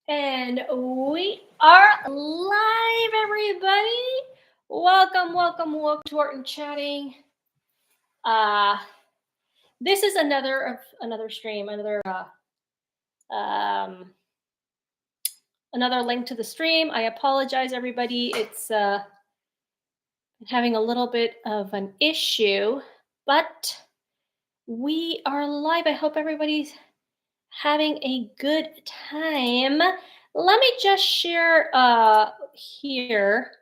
And we are live, everybody. Welcome to Art and Chatting. Uh, this is another stream, um, another link to the stream. I apologize, everybody. It's having a little bit of an issue, but we are live. I hope everybody's having a good time. Let me just share here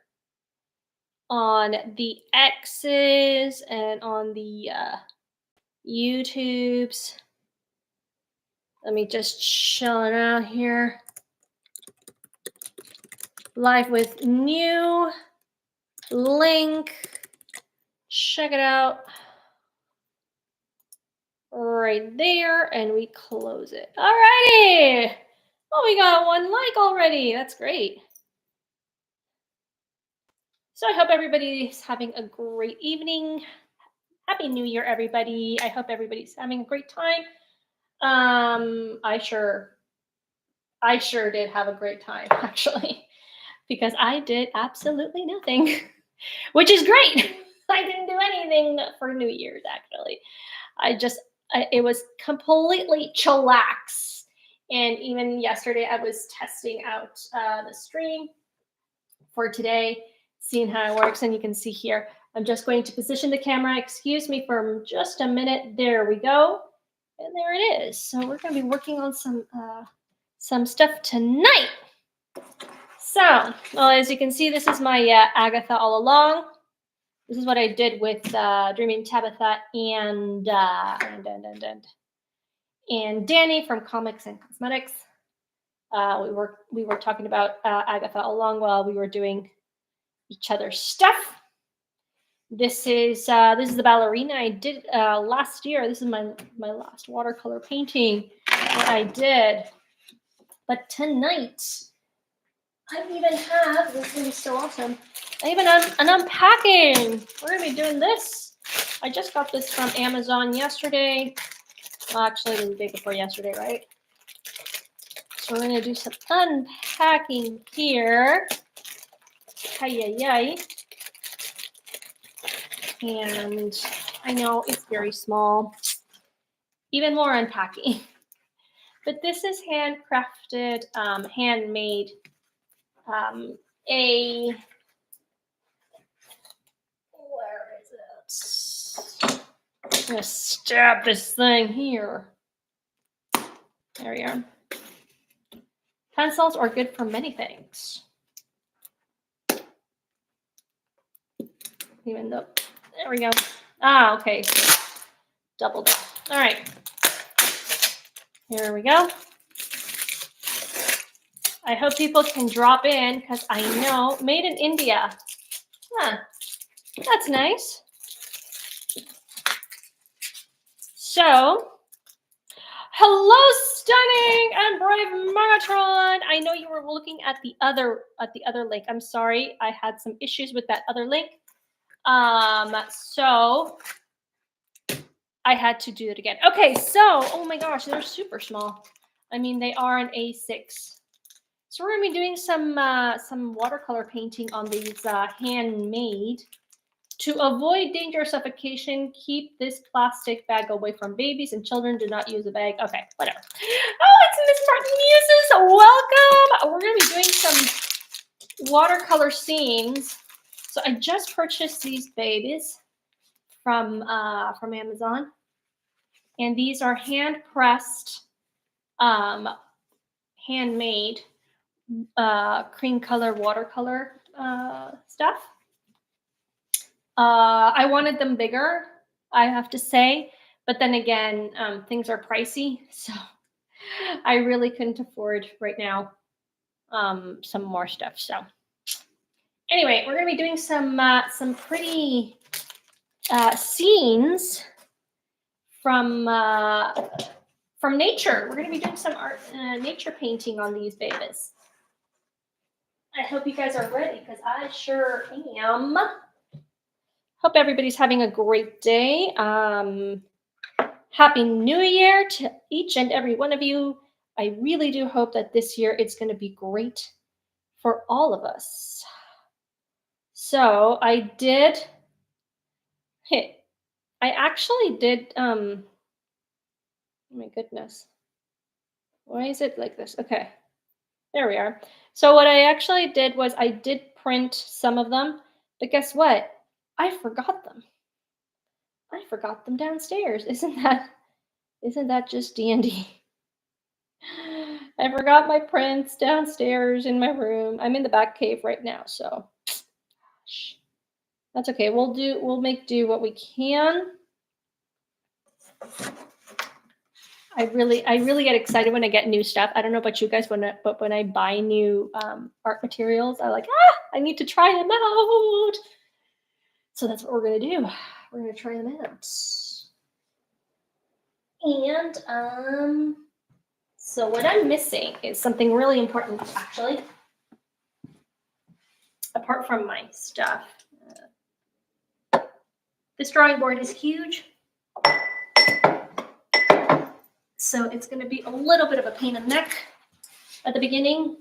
on the X's and on the YouTubes. Let me just chill it out here. Live with new link. Check it out. Right there, and we close it. Alrighty. Oh, we got one like already. That's great. So I hope everybody's having a great evening. Happy New Year, everybody. I hope everybody's having a great time. I sure did have a great time, actually, because I did absolutely nothing, which is great. I didn't do anything for New Year's, actually. It was completely chillax. And even yesterday, I was testing out the stream for today, seeing how it works. And you can see here, I'm just going to position the camera. Excuse me for just a minute. There we go. And there it is. So we're going to be working on some stuff tonight. So, well, as you can see, this is my Agatha all along. This is what I did with Dreaming Tabitha and Danny from Comics and Cosmetics. We were talking about Agatha all along while we were doing each other's stuff. This is the ballerina I did last year. This is my last watercolor painting that I did. But tonight, I even have, this is going to be so awesome, I even have an unpacking. We're going to be doing this. I just got this from Amazon yesterday. Well, actually, it was the day before yesterday, right? So we're going to do some unpacking here. Hi-yi-yi. And I know it's very small. Even more unpacking. But this is handcrafted, handmade. Where is it? I'm gonna stab this thing here. There we are. Pencils are good for many things. Even though, there we go. Ah, okay. Doubled it. All right. Here we go. I hope people can drop in because I know made in India. Huh. That's nice. So, hello, Stunning and Brave Megatron. I know you were looking at the other link. I'm sorry, I had some issues with that other link. So I had to do it again. Okay, so oh my gosh, they're super small. I mean, they are an A6. So we're gonna be doing some watercolor painting on these handmade. To avoid danger of suffocation, keep this plastic bag away from babies and children. Do not use a bag. Okay, whatever. Oh, it's Miss Martin Muses. Welcome. We're gonna be doing some watercolor scenes. So I just purchased these babies from Amazon, and these are hand pressed, handmade cream color watercolor stuff. I wanted them bigger, I have to say, but then again, things are pricey, so I really couldn't afford right now some more stuff. So anyway, we're gonna be doing some pretty scenes from nature. We're gonna be doing some art, nature painting on these babies. I hope you guys are ready because I sure am. Hope everybody's having a great day. Happy New Year to each and every one of you. I really do hope that this year it's going to be great for all of us. So I did hit, I actually did, oh my goodness. Why is it like this? Okay, there we are. So what I actually did was I did print some of them, but guess what? I forgot them. I forgot them downstairs. Isn't that just dandy? I forgot my prints downstairs in my room. I'm in the back cave right now, so gosh, that's okay. We'll make do what we can. I really get excited when I get new stuff. I don't know about you guys, but when I buy new art materials, I need to try them out. So that's what we're gonna do. We're gonna try them out. And so what I'm missing is something really important, actually. Apart from my stuff, this drawing board is huge, so it's going to be a little bit of a pain in the neck at the beginning,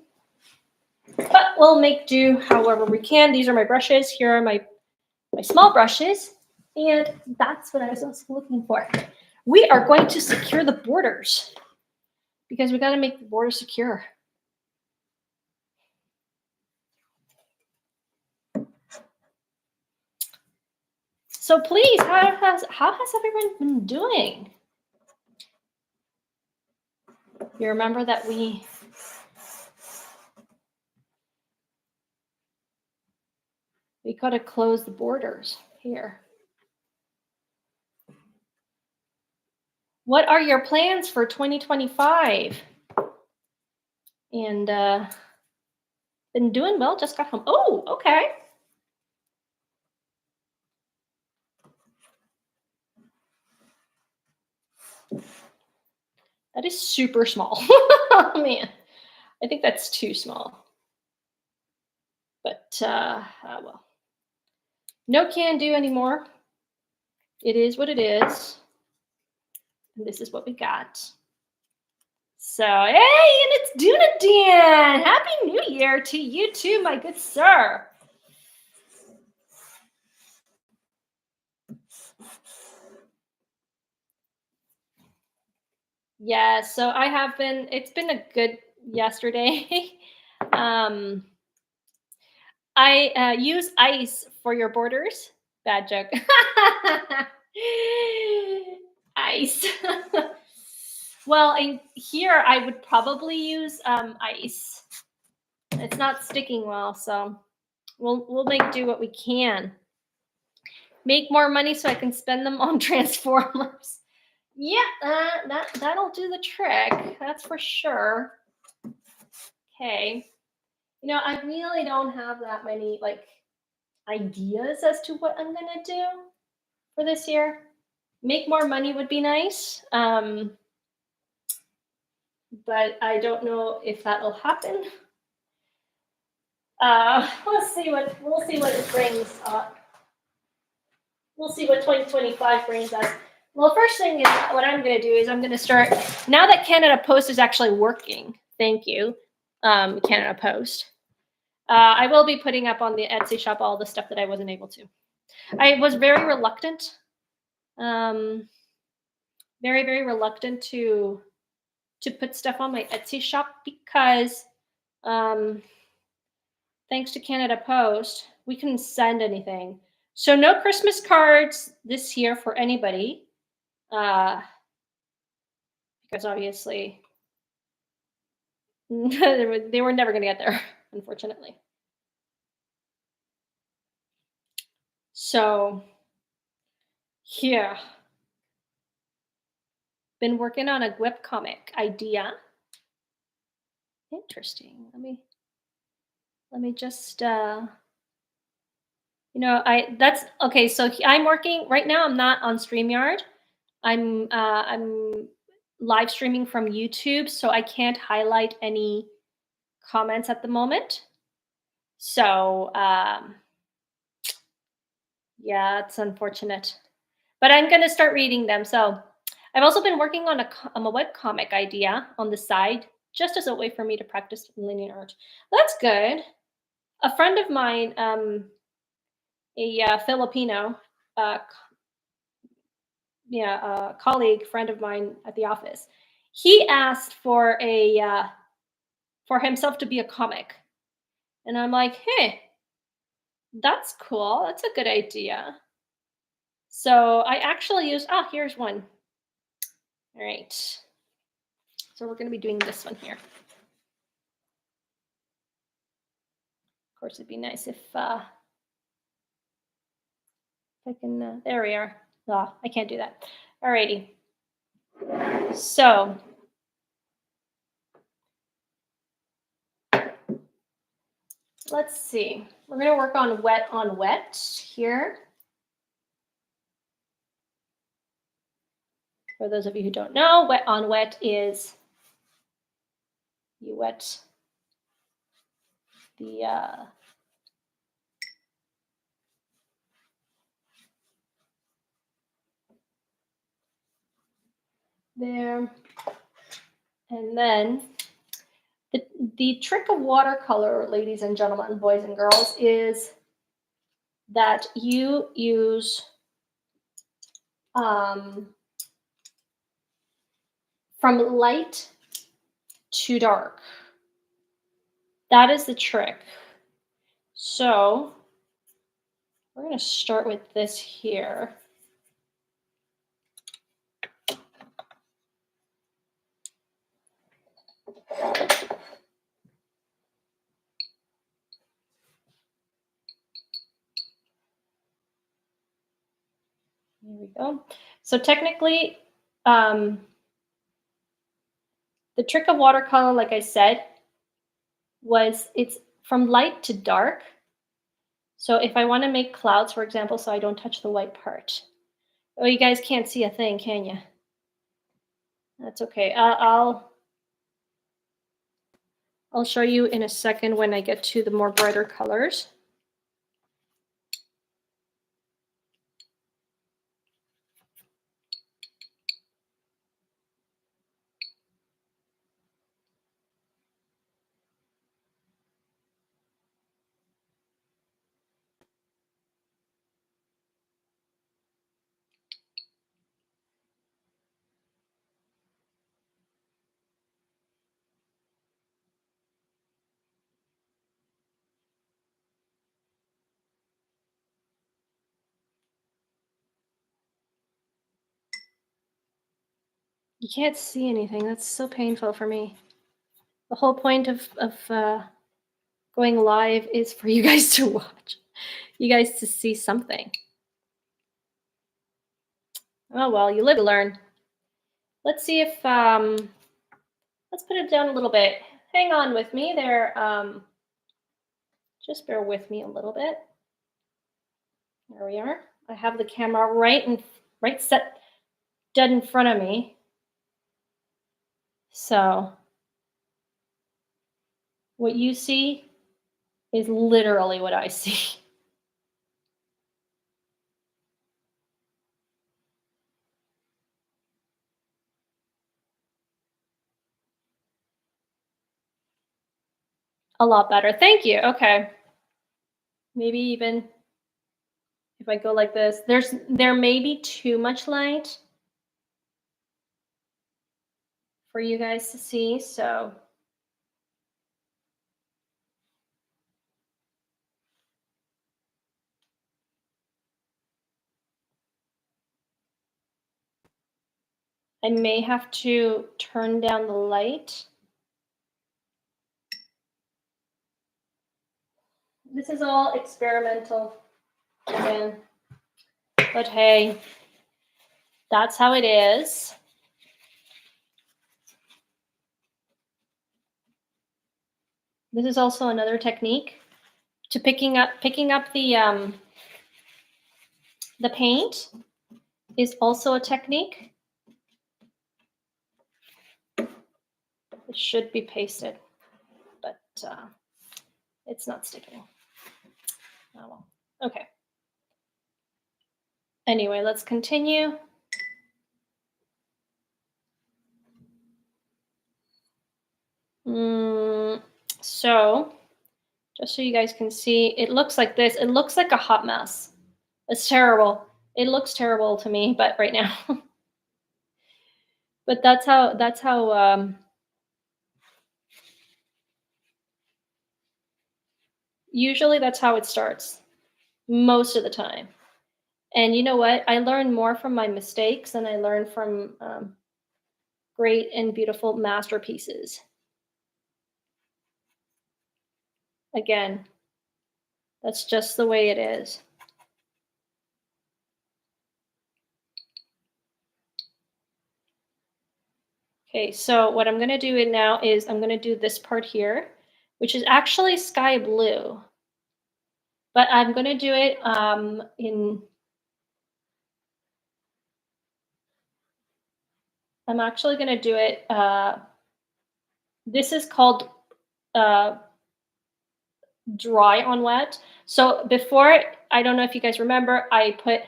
but we'll make do however we can. These are my brushes. Here are my small brushes, and that's what I was also looking for. We are going to secure the borders because we got to make the border secure. So please, how has everyone been doing? You remember that we got to close the borders here. What are your plans for 2025? And been doing well, just got home. Oh, okay. That is super small. Oh, man, I think that's too small. But, well. No can do anymore. It is what it is. And this is what we got. So, hey, and it's Dunadan. Happy New Year to you too, my good sir. Yeah, so I have been, it's been a good yesterday. I use ice for your borders. Bad joke. Ice. Well, here I would probably use ice. It's not sticking well, so we'll make do what we can. Make more money so I can spend them on Transformers. Yeah, that'll do the trick. That's for sure. Okay. You know, I really don't have that many ideas as to what I'm gonna do for this year. Make more money would be nice, but I don't know if that'll happen. We'll see what it brings. We'll see what 2025 brings us. Well, first thing is what I'm going to do is I'm going to start now that Canada Post is actually working. Thank you, Canada Post. I will be putting up on the Etsy shop all the stuff that I wasn't able to. I was very reluctant, very reluctant to put stuff on my Etsy shop because thanks to Canada Post, we couldn't send anything. So no Christmas cards this year for anybody, because obviously they were never going to get there, unfortunately. So here, been working on a webcomic idea. Interesting. Let me just that's okay. So I'm working right now. I'm not on StreamYard. I'm live streaming from YouTube, so I can't highlight any comments at the moment. So yeah, it's unfortunate, but I'm gonna start reading them. So I've also been working on a webcomic idea on the side. just as a way for me to practice linear art. That's good. A friend of mine, a Filipino, uh, yeah, a colleague, friend of mine at the office, he asked for himself to be a comic, and I'm like, hey, that's cool. That's a good idea. So I actually used. Oh, here's one. All right. So we're going to be doing this one here. Of course, it'd be nice if I can. There we are. Oh, I can't do that. Alrighty. So let's see. We're going to work on wet here. For those of you who don't know, wet on wet is you wet the there, and then the trick of watercolor, ladies and gentlemen, boys and girls, is that you use from light to dark. That is the trick. So we're going to start with this here. Here we go. So technically, the trick of watercolor, like I said, was it's from light to dark. So if I want to make clouds, for example, so I don't touch the white part. Oh, you guys can't see a thing, can you? That's okay. I'll show you in a second when I get to the more brighter colors. You can't see anything. That's so painful for me. The whole point of going live is for you guys to watch, you guys to see something. Oh well, you live to learn. Let's see if let's put it down a little bit. Hang on with me there. Just bear with me a little bit. There we are. I have the camera right set dead in front of me. So what you see is literally what I see. A lot better. Thank you. Okay. Maybe even if I go like this, there may be too much light for you guys to see, so I may have to turn down the light. This is all experimental again, but hey, that's how it is. This is also another technique to picking up the paint is also a technique. It should be pasted, but it's not sticking. Oh well. Okay. Anyway, let's continue. So, just so you guys can see, it looks like this. It looks like a hot mess. It's terrible. It looks terrible to me, but right now. But that's how usually that's how it starts most of the time. And you know what? I learn more from my mistakes than I learn from great and beautiful masterpieces. Again, that's just the way it is. Okay, so what I'm gonna do it now is I'm gonna do this part here, which is actually sky blue, but I'm gonna do it in. I'm actually gonna do it. This is called uh, dry on wet. So before, I don't know if you guys remember, I put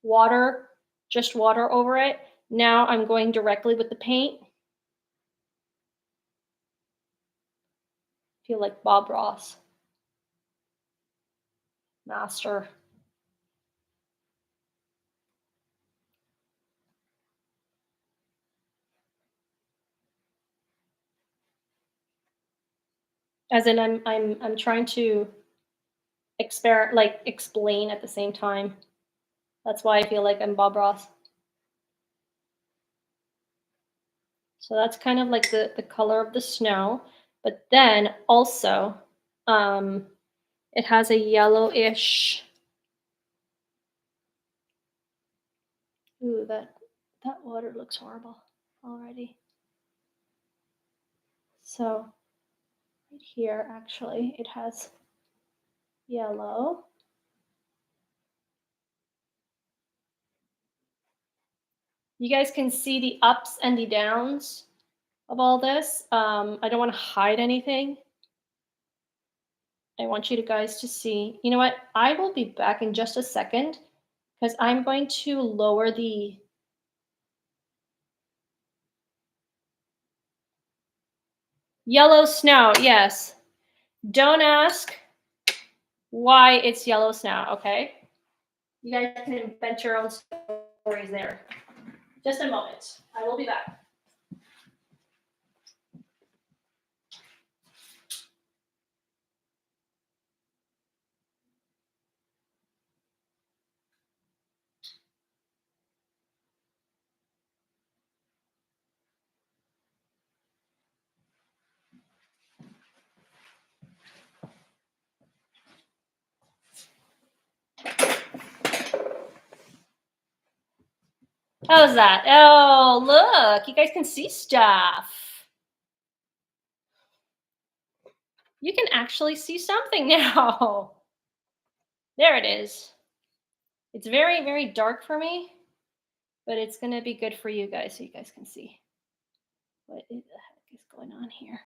water, just water over it. Now I'm going directly with the paint. Feel like Bob Ross, master. As in, I'm trying to explain at the same time. That's why I feel like I'm Bob Ross. So that's kind of like the color of the snow. But then also, um, it has a yellowish. Ooh, that water looks horrible already. So right here, actually, it has yellow. You guys can see the ups and the downs of all this. I don't want to hide anything. I want you guys to see. You know what? I will be back in just a second because I'm going to lower the yellow snow. Yes. Don't ask why it's yellow snow, okay? You guys can invent your own stories there. Just a moment. I will be back. How's that? Oh, look, you guys can see stuff. You can actually see something now. There it is. It's very, very dark for me, but it's going to be good for you guys so you guys can see what the heck is going on here.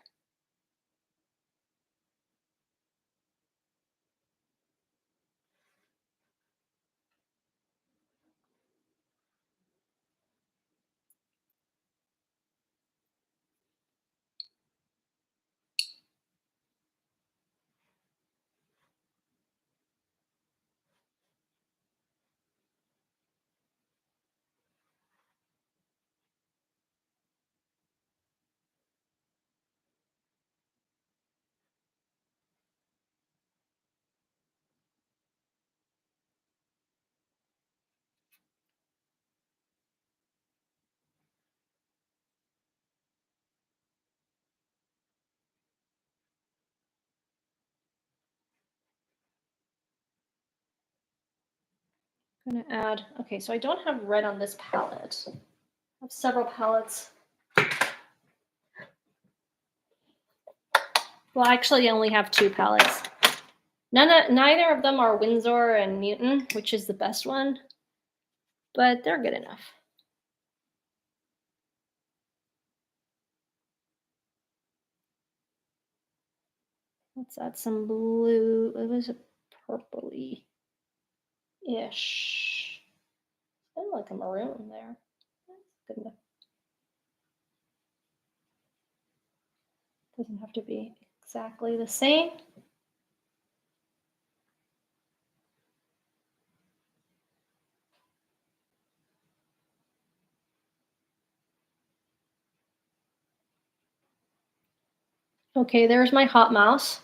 I'm going to add, okay, so I don't have red on this palette. I have several palettes. Well, actually, I only have two palettes. Neither of them are Windsor and Newton, which is the best one, but they're good enough. Let's add some blue. It was a purpley-ish. Kind of like a maroon there. That's good enough. Doesn't have to be exactly the same. Okay, there's my hot mouse.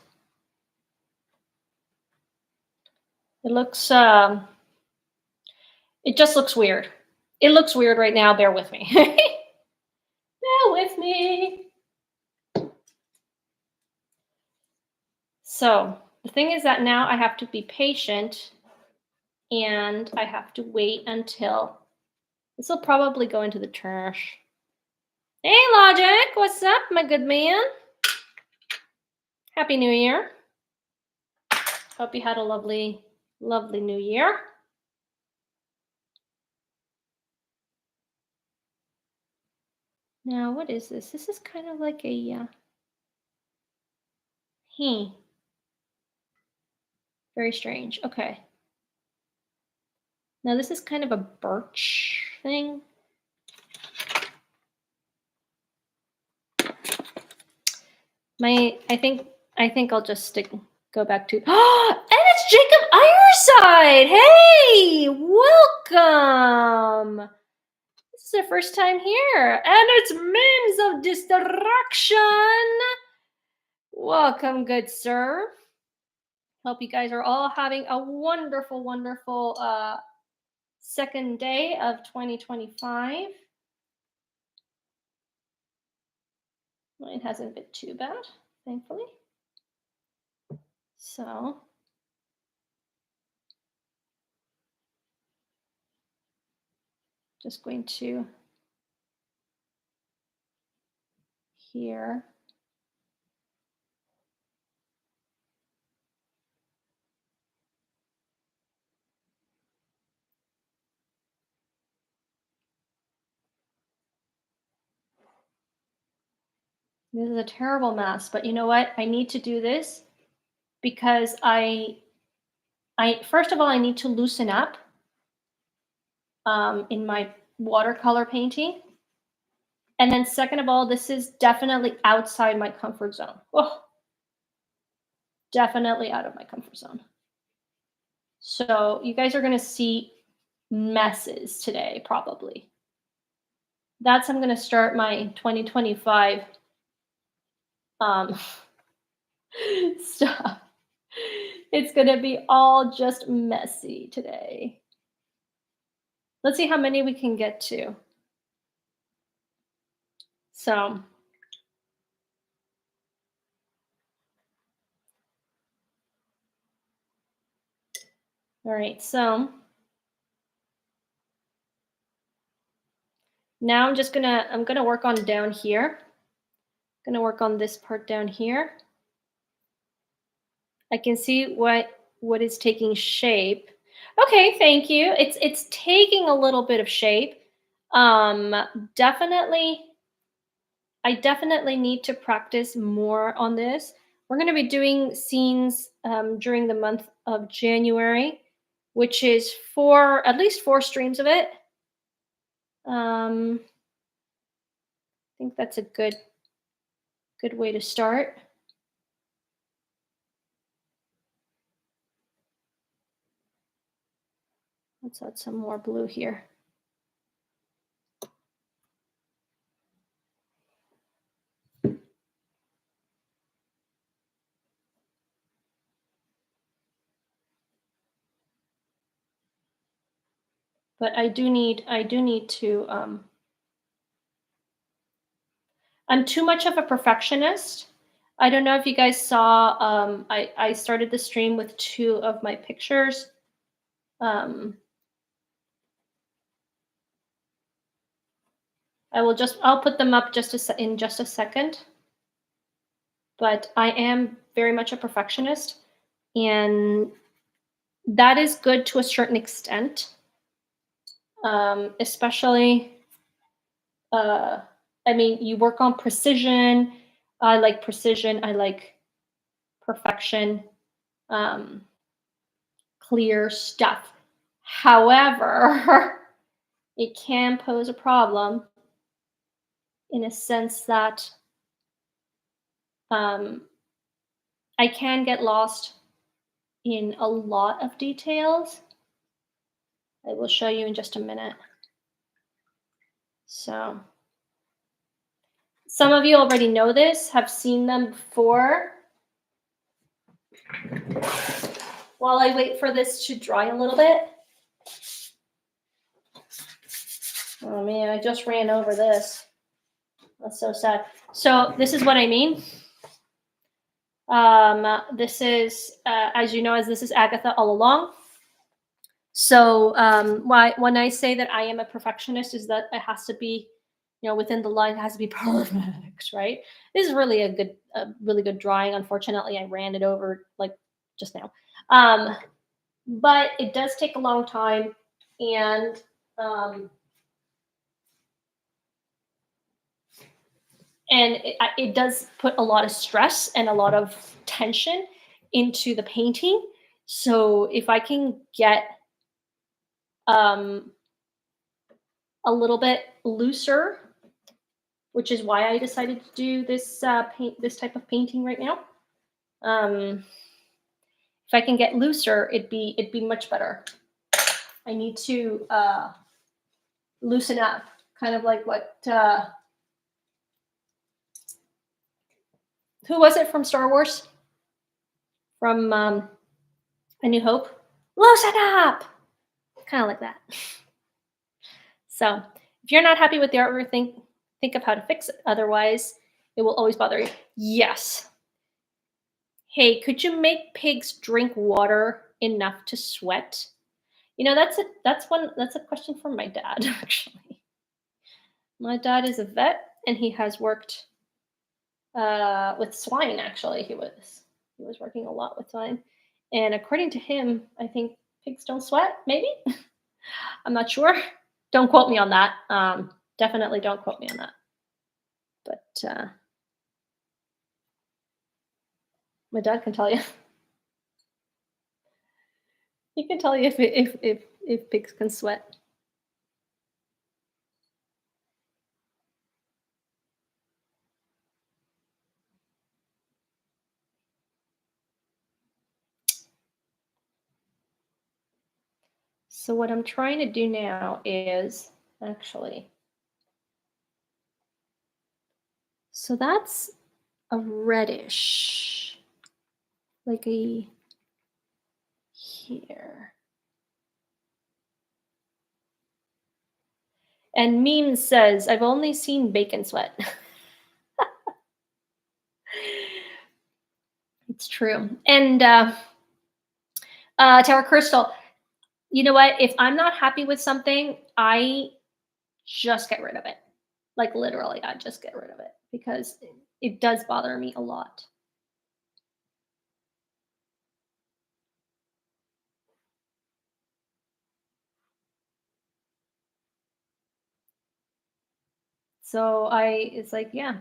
It looks, it just looks weird. It looks weird right now. Bear with me. Bear with me. So the thing is that now I have to be patient and I have to wait until this will probably go into the trash. Hey, Logic, what's up, my good man? Happy New Year. Hope you had a lovely, lovely New Year. Now, what is this? This is kind of like a, very strange. Okay. Now, this is kind of a birch thing. I think I'll just go back to, and it's Jacob Ironside. Hey, welcome. This is the first time here, and it's Memes of Distraction. Welcome, good sir. Hope you guys are all having a wonderful, wonderful second day of 2025. Mine hasn't been too bad, thankfully. So just going to here. This is a terrible mess, but you know what? I need to do this because I first of all, I need to loosen up in my watercolor painting. And then second of all, this is definitely outside my comfort zone. Oh, definitely out of my comfort zone. So you guys are going to see messes today, probably. I'm going to start my 2025 stuff. It's going to be all just messy today. Let's see how many we can get to. So, all right, so now I'm gonna work on down here. I'm gonna work on this part down here. I can see what is taking shape. Okay, thank you. It's taking a little bit of shape. Definitely, I definitely need to practice more on this. We're going to be doing scenes during the month of January, which is at least 4 streams of it. I think that's a good way to start. Let's add some more blue here. But I do need to I'm too much of a perfectionist. I don't know if you guys saw I started the stream with 2 of my pictures. I'll put them up in just a second. But I am very much a perfectionist, and that is good to a certain extent. Especially, I mean, you work on precision. I like precision. I like perfection, clear stuff. However, it can pose a problem in a sense that Um, I can get lost in a lot of details. I will show you in just a minute. So some of you already know this, have seen them before. While I wait for this to dry a little bit. Oh man, I just ran over this. That's so sad. So this is what I mean. This is, as you know, as this is Agatha all along. So when I say that I am a perfectionist, is that it has to be, within the line, it has to be perfect, right? This is really a really good drawing. Unfortunately, I ran it over like just now. But it does take a long time, and it does put a lot of stress and a lot of tension into the painting. So if I can get um, a little bit looser, which is why I decided to do this this type of painting right now. If I can get looser, it'd be much better. I need to loosen up, kind of like what who was it from Star Wars? From A New Hope? Loosen up! Kind of like that. So if you're not happy with the artwork, think of how to fix it. Otherwise, it will always bother you. Yes. Hey, could you make pigs drink water enough to sweat? That's a question from my dad, actually. My dad is a vet, and he has worked with swine. Actually, he was working a lot with swine, and according to him, I think pigs don't sweat. Maybe I'm not sure. Don't quote me on that. Definitely don't quote me on that. But my dad can tell you. He can tell you if pigs can sweat. So what I'm trying to do now is actually, so that's a reddish, like a here. And meme says, I've only seen bacon sweat. It's true. And Tara Crystal, you know what? If I'm not happy with something, I just get rid of it. Like literally, I just get rid of it because it does bother me a lot. So it's like, yeah,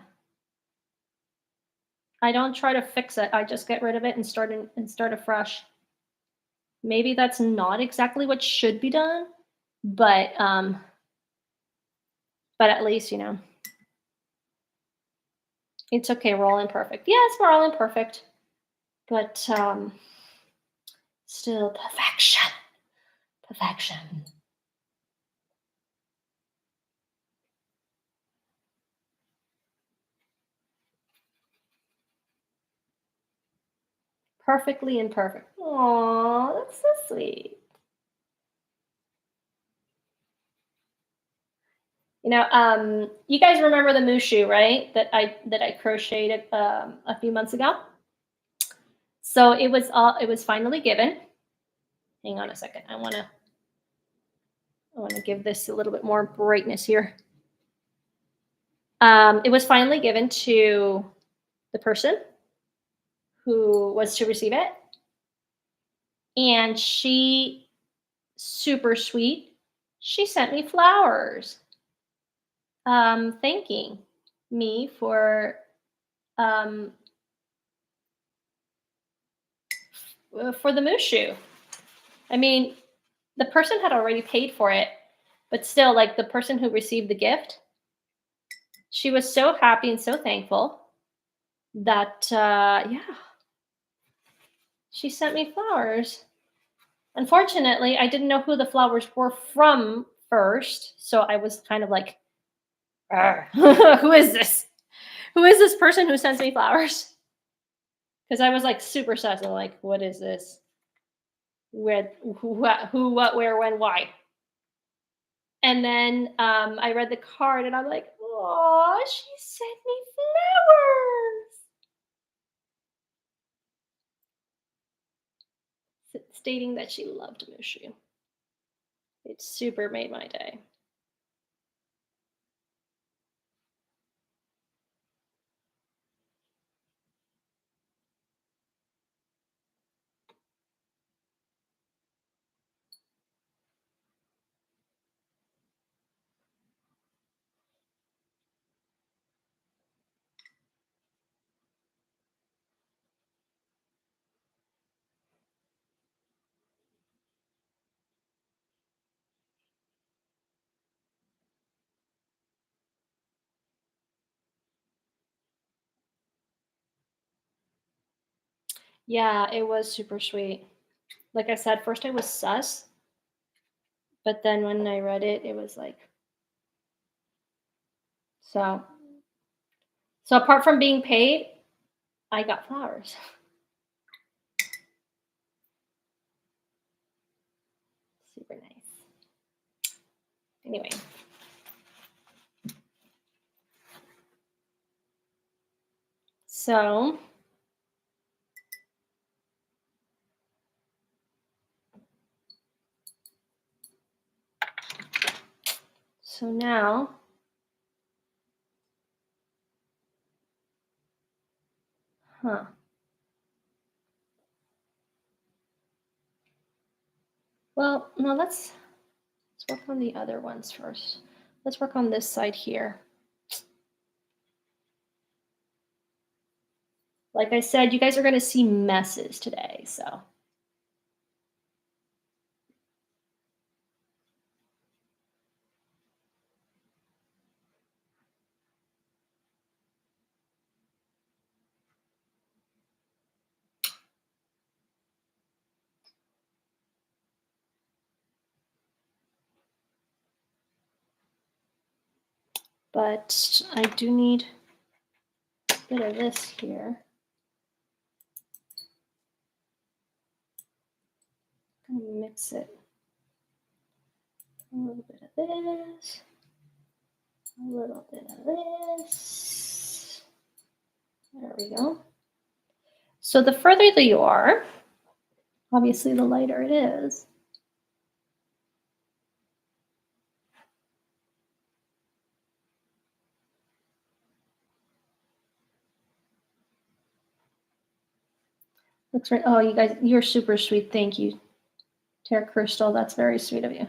I don't try to fix it. I just get rid of it and start afresh. Maybe that's not exactly what should be done, but at least it's okay. We're all imperfect. Yes, we're all imperfect, but still perfection, perfection. Perfectly imperfect. Oh, that's so sweet. You guys remember the Mushu, right? That I crocheted a few months ago. So it was finally given. Hang on a second. I want to give this a little bit more brightness here. It was finally given to the person who was to receive it, and she, super sweet, she sent me flowers, thanking me um, for the Mushu. I mean, the person had already paid for it, but still, like the person who received the gift, she was so happy and so thankful. that, she sent me flowers. Unfortunately, I didn't know who the flowers were from first, so I was kind of like, who is this? Who is this person who sends me flowers? Because I was like super sus. I'm like, what is this? Where, who, what, where, when, why? And then I read the card, and I'm like, oh, she sent me flowers, stating that she loved Mushu. It super made my day. Yeah, it was super sweet. Like I said, first I was sus, but then when I read it, it was like, so. So apart from being paid, I got flowers. Super nice. Anyway. So now well, no, let's work on the other ones first. Let's work on this side here. Like I said, you guys are going to see messes today, so. But I do need a bit of this here. I'm going to mix it. A little bit of this. A little bit of this. There we go. So the further that you are, obviously the lighter it is. Looks right. Oh, you guys, you're super sweet. Thank you, Tara Crystal. That's very sweet of you.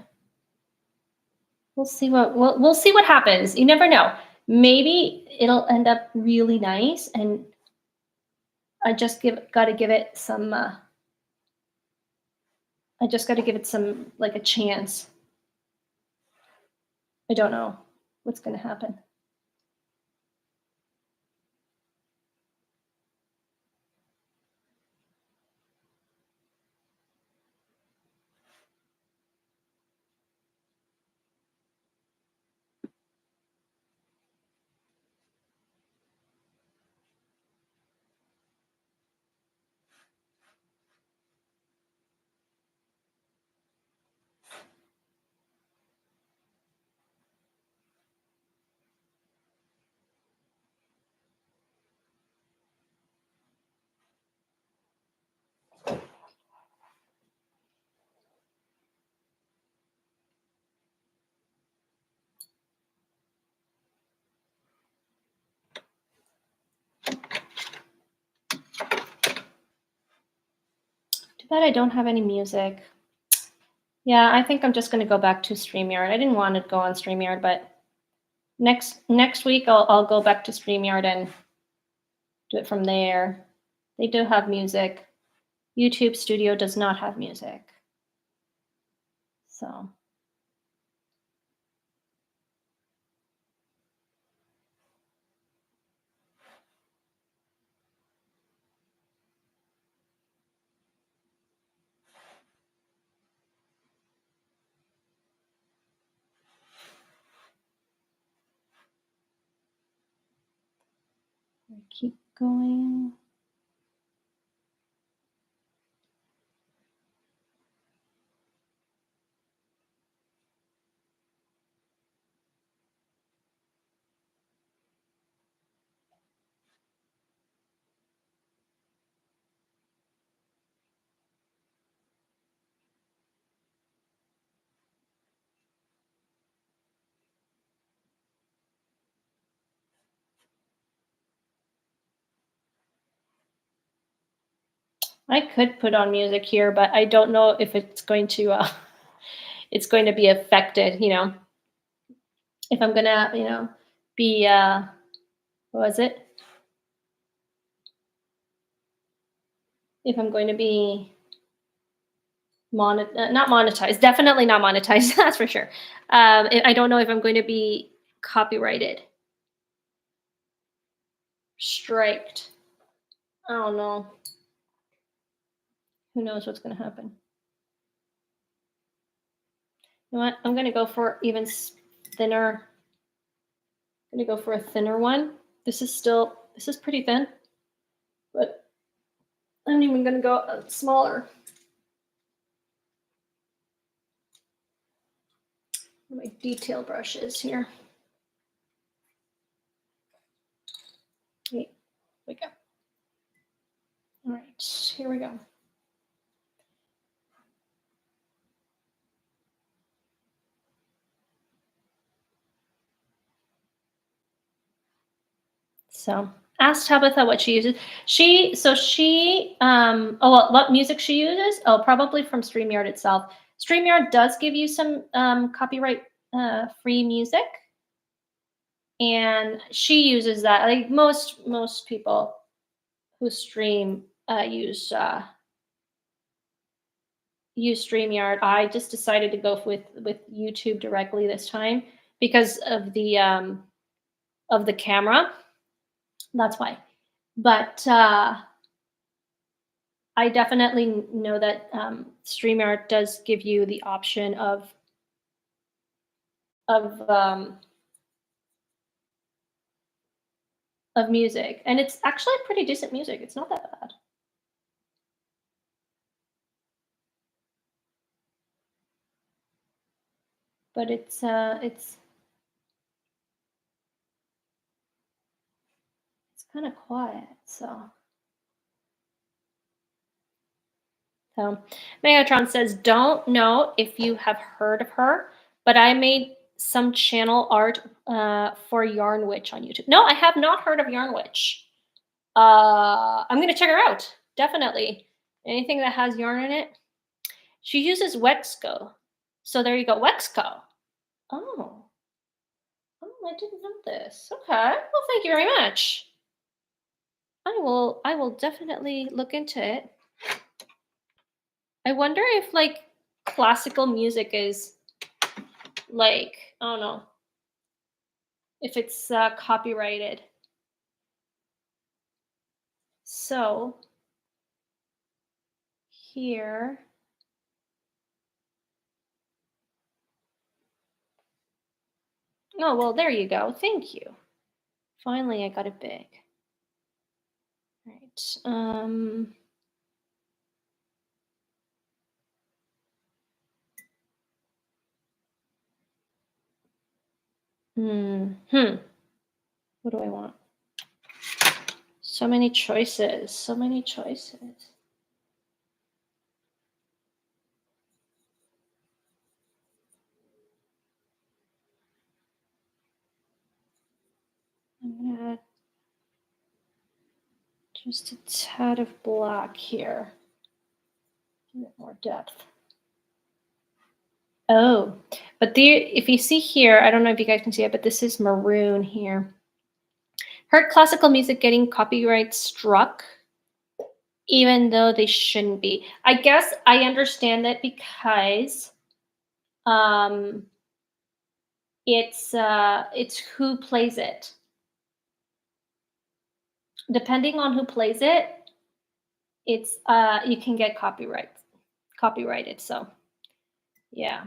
We'll see we'll see what happens. You never know. Maybe it'll end up really nice, and I just got to give it some. I just got to give it some, like, a chance. I don't know what's going to happen. Too bad I don't have any music. Yeah, I think I'm just going to go back to StreamYard. I didn't want to go on StreamYard, but next week I'll go back to StreamYard and do it from there. They do have music. YouTube Studio does not have music. So. Keep going. I could put on music here, but I don't know if it's going to it's going to be affected, if I'm gonna, be what was it? If I'm going to be not monetized, definitely not monetized, that's for sure. I don't know if I'm going to be copyrighted, striked. I don't know. Who knows what's going to happen? You know what? I'm going to go for even thinner. I'm going to go for a thinner one. This is pretty thin, but I'm even going to go smaller. My detail brushes here. Here we go. All right, here we go. So asked Tabitha what she uses. What music she uses? Oh, probably from StreamYard itself. StreamYard does give you some copyright free music, and she uses that. Like most people who stream use StreamYard. I just decided to go with YouTube directly this time because of the camera. That's why. But I definitely know that StreamYard does give you the option of um, of music, and it's actually pretty decent music. It's not that bad. But it's kind of quiet. So Megatron says, "Don't know if you have heard of her, but I made some channel art for Yarn Witch on YouTube." No, I have not heard of Yarn Witch. I'm gonna check her out. Definitely. Anything that has yarn in it. She uses Wexco. So there you go. Wexco. Oh. Oh, I didn't know this. Okay. Well, thank you very much. I will definitely look into it. I wonder if like classical music is like, I don't know, if it's copyrighted. So here. Oh, well, there you go. Thank you. Finally, I got it big. All right. What do I want? So many choices. So many choices. I'm gonna add just a tad of black here. A bit more depth. Oh, but if you see here, I don't know if you guys can see it, but this is maroon here. Heard classical music getting copyright struck, even though they shouldn't be. I guess I understand that because it's who plays it. Depending on who plays it, it's you can get copyrighted. So yeah,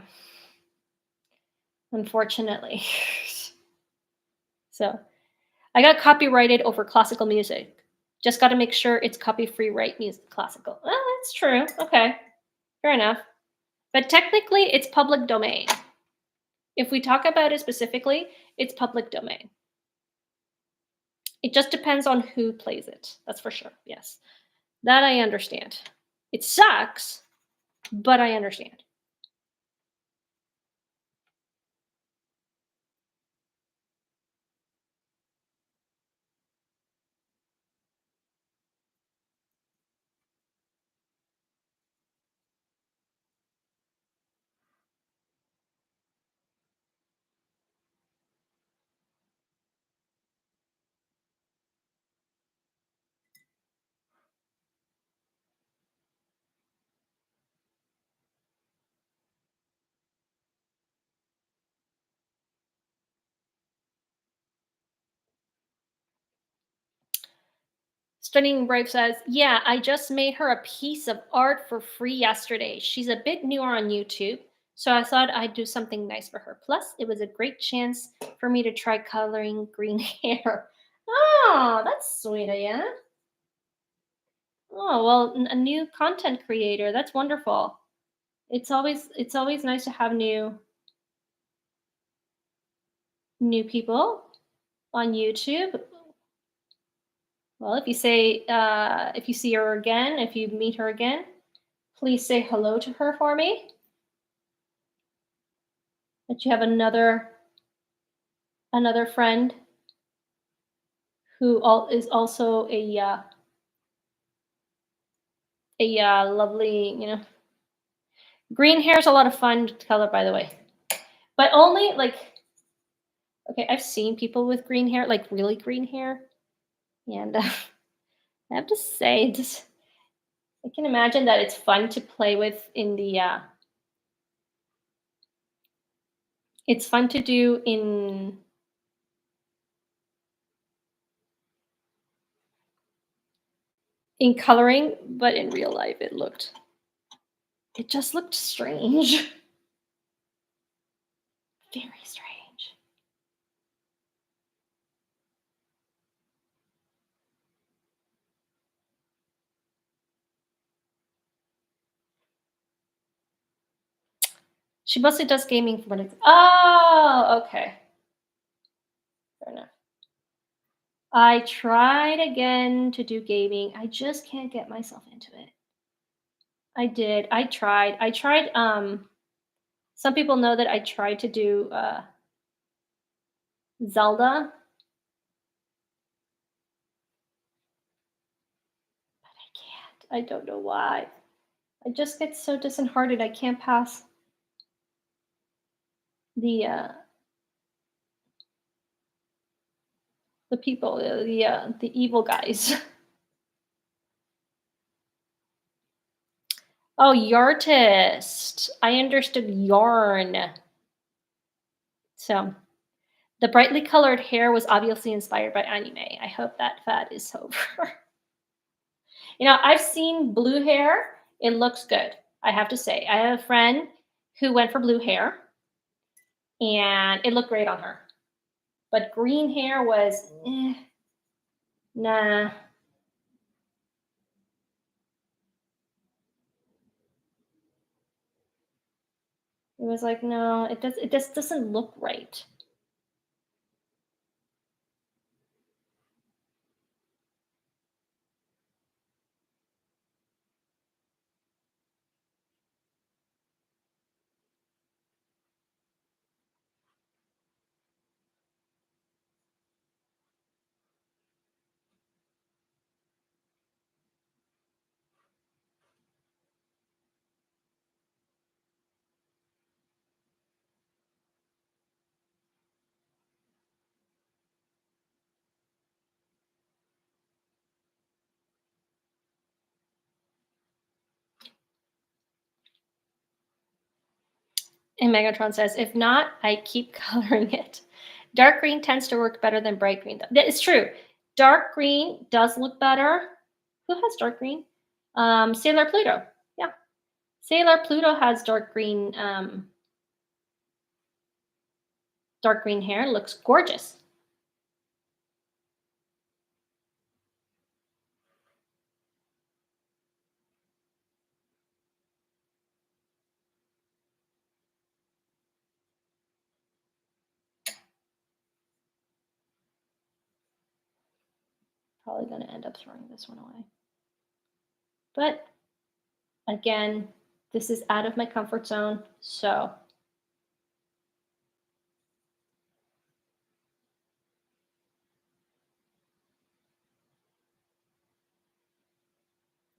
unfortunately. So I got copyrighted over classical music. Just got to make sure it's copy-free right music classical. Oh, that's true. Okay, fair enough. But technically, it's public domain. If we talk about it specifically, it's public domain. It just depends on who plays it. That's for sure. Yes, that I understand. It sucks, but I understand. Stunning Brave says, "Yeah, I just made her a piece of art for free yesterday. She's a bit newer on YouTube, so I thought I'd do something nice for her. Plus, it was a great chance for me to try coloring green hair." Oh, that's sweet of you. Oh, well, a new content creator. That's wonderful. It's always nice to have new people on YouTube. Well, if you see her again, if you meet her again, please say hello to her for me. That you have another friend who is also a lovely, green hair is a lot of fun color, by the way. But only like, okay, I've seen people with green hair, like really green hair, and I have to say, just I can imagine that it's fun to play with in the. It's fun to do in coloring, but in real life, it just looked strange, very strange. She mostly does gaming for what it's. Oh, okay, fair enough. I tried again to do gaming. I just can't get myself into it. I did. I tried. Some people know that I tried to do Zelda, but I can't. I don't know why. I just get so disheartened. I can't pass the the people, the evil guys. Oh, Yartist. I understood yarn. So the brightly colored hair was obviously inspired by anime. I hope that fad is over. I've seen blue hair. It looks good. I have to say. I have a friend who went for blue hair and it looked great on her. But green hair was nah. It was like no, it just doesn't look right. And Megatron says, if not, I keep coloring it. Dark green tends to work better than bright green. That is true. Dark green does look better. Who has dark green? Sailor Pluto. Yeah. Sailor Pluto has dark green hair. Looks gorgeous. probably going to end up throwing this one away. But again, this is out of my comfort zone, so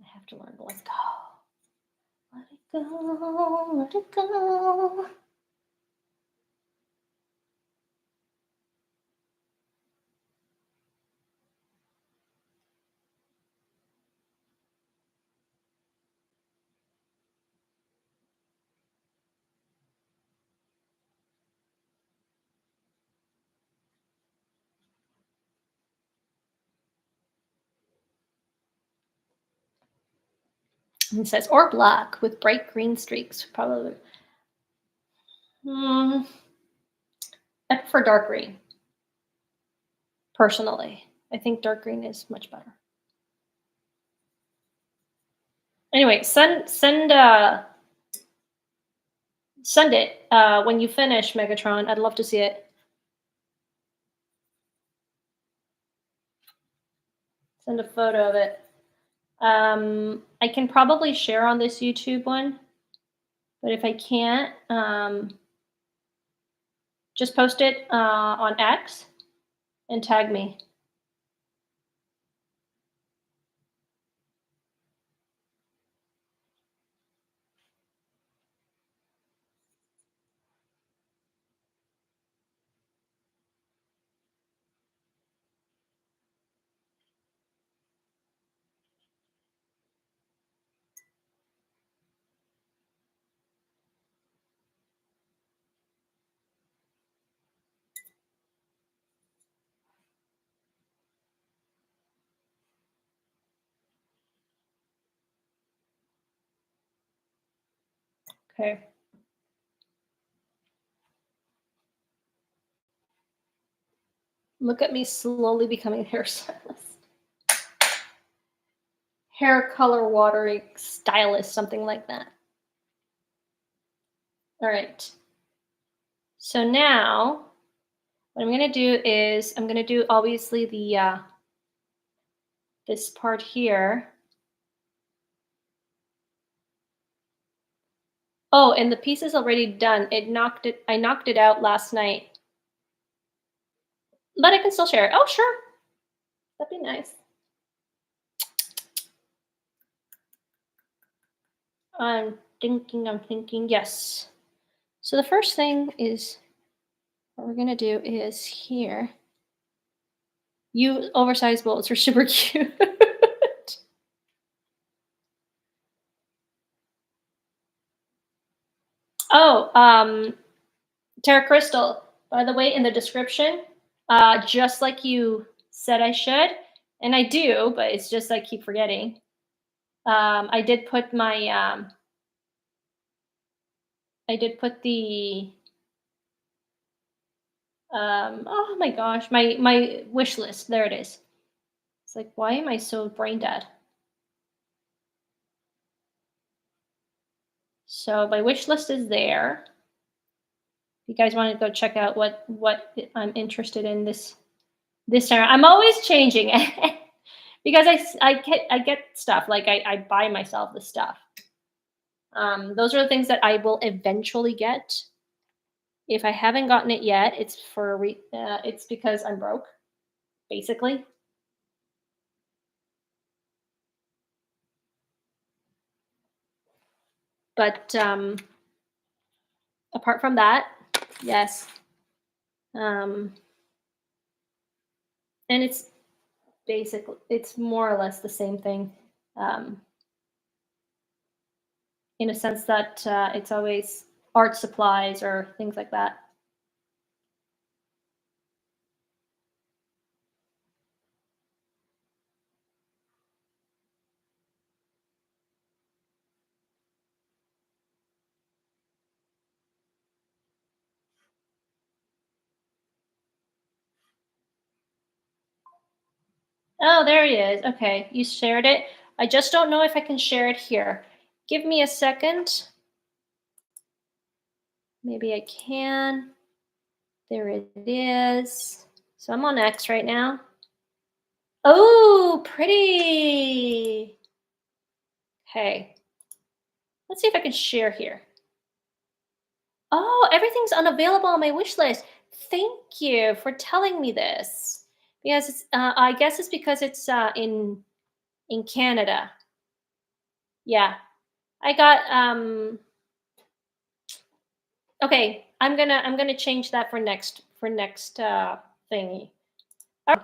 I have to learn to let go. Let it go, let it go. And it says, or black with bright green streaks, probably. I prefer dark green, personally. I think dark green is much better. Anyway, send it when you finish, Megatron. I'd love to see it. Send a photo of it. I can probably share on this YouTube one, but if I can't, just post it on X and tag me. Okay. Look at me slowly becoming a hairstylist. Hair color watering stylist, something like that. All right. So now what I'm going to do is I'm going to do obviously the this part here. Oh, and the piece is already done. I knocked it out last night. But I can still share it. Oh, sure. That'd be nice. I'm thinking, yes. So the first thing is what we're gonna do is here. You oversized bullets are super cute. Oh, Terra Crystal. By the way, in the description, just like you said I should, and I do, but it's just I keep forgetting. I did put my I did put the oh my gosh, my wish list. There it is. It's like, why am I so brain dead? So my wish list is there. If you guys want to go check out what I'm interested in this time. I'm always changing it because I get stuff like I buy myself the stuff. Those are the things that I will eventually get. If I haven't gotten it yet, it's it's because I'm broke, basically. But apart from that, yes. And it's basically it's more or less the same thing, in a sense that it's always art supplies or things like that. Oh, there he is. Okay, you shared it. I just don't know if I can share it here. Give me a second. Maybe I can. There it is. So I'm on X right now. Oh, pretty. Okay. Let's see if I can share here. Oh, everything's unavailable on my wish list. Thank you for telling me this. Because it's I guess it's because it's in Canada. Yeah. I got okay, I'm gonna change that for next thingy. Oh,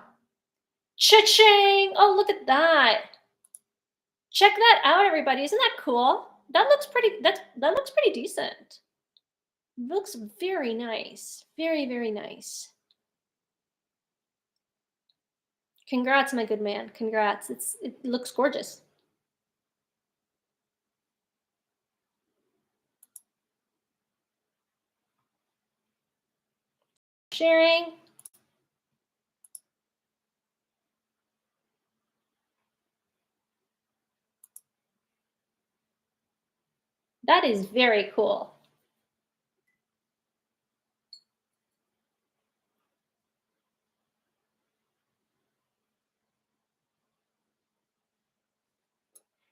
cha-ching! Oh, look at that. Check that out, everybody. Isn't that cool? That looks pretty decent. Looks very nice. Very, very nice. Congrats, my good man. Congrats. It looks gorgeous. Sharing. That is very cool.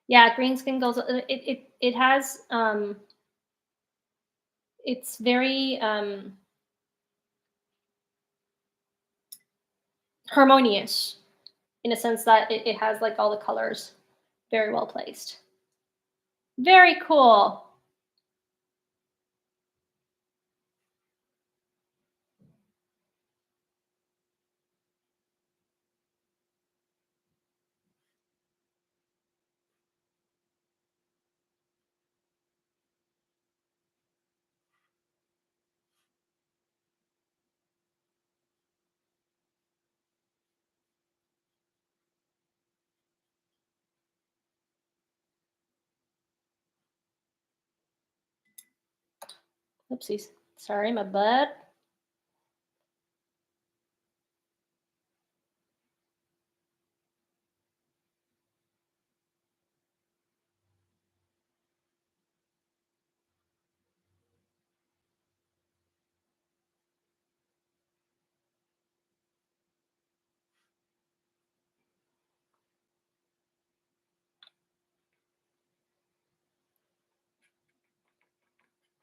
Yeah, green skin goes it has it's very harmonious in a sense that it has like all the colors very well placed. Very cool. Oopsies. Sorry, my butt.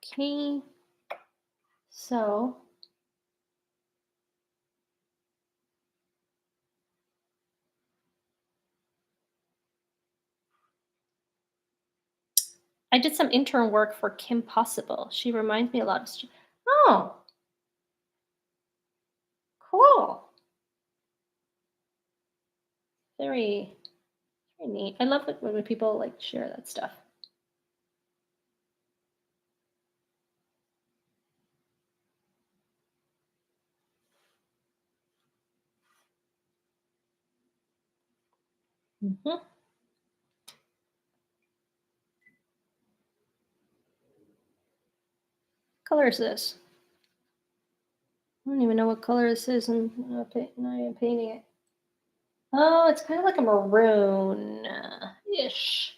Okay. So I did some intern work for Kim Possible. She reminds me a lot of Oh, cool. Very, very neat. I love it when people like share that stuff. Mhm. Color is this? I don't even know what color this is, and I am painting it. Oh, it's kind of like a maroon ish.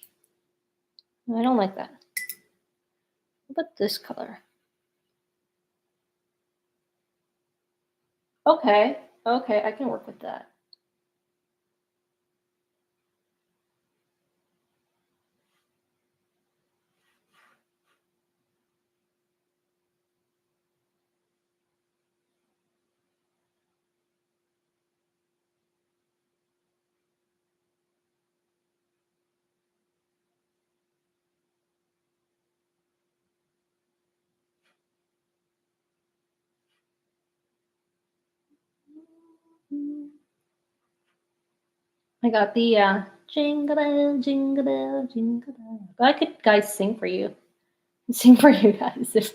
I don't like that. What about this color? Okay, okay, I can work with that. I got the jingle bell, jingle bell, jingle bell. But I could guys sing for you. Sing for you guys if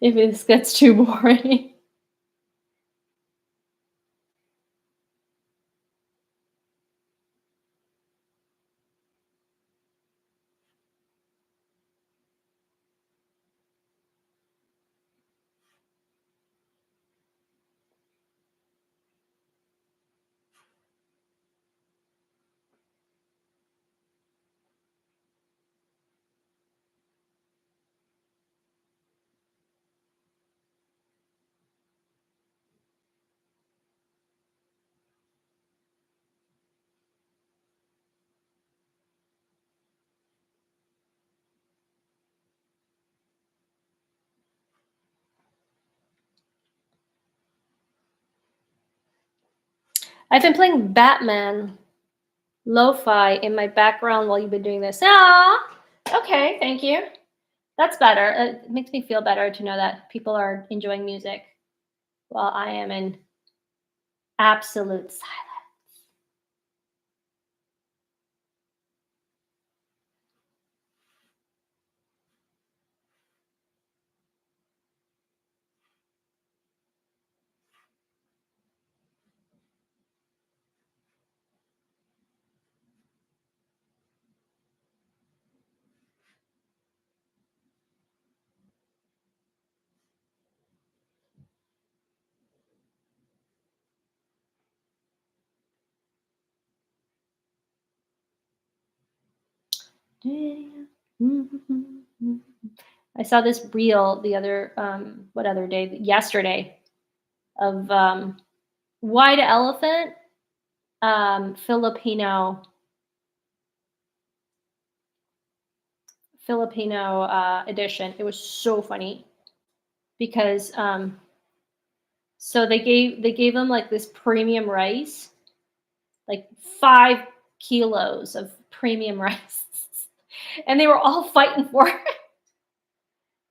this gets too boring. I've been playing Batman lo-fi in my background while you've been doing this. Ah, okay, thank you. That's better. It makes me feel better to know that people are enjoying music while I am in absolute silence. I saw this reel the other what other day? Yesterday of white elephant Filipino edition. It was so funny because so they gave them like this premium rice, like 5 kilos of premium rice, and they were all fighting for it.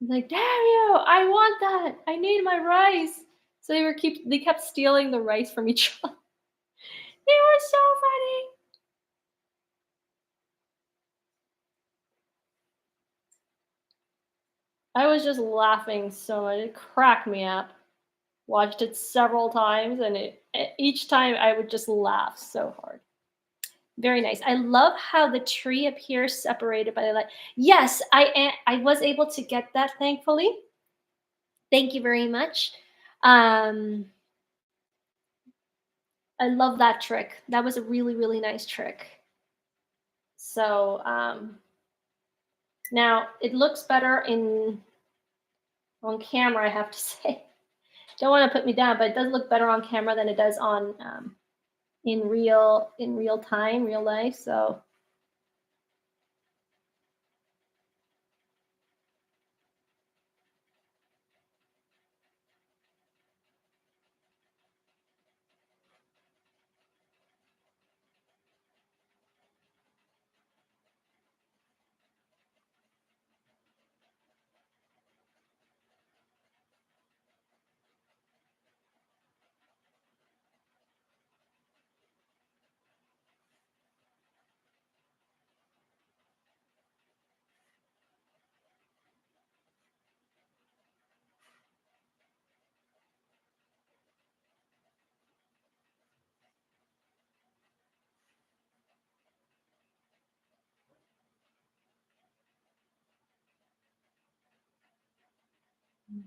Like, damn you! I want that. I need my rice. So they kept stealing the rice from each other. It was so funny. I was just laughing so much. It cracked me up. Watched it several times, and each time I would just laugh so hard. Very nice. I love how the tree appears separated by the light. Yes, I was able to get that, thankfully. Thank you very much. Um, I love that trick. That was a really, really nice trick. So now it looks better in on camera, I have to say. Don't want to put me down, but it does look better on camera than it does on in real time, real life. So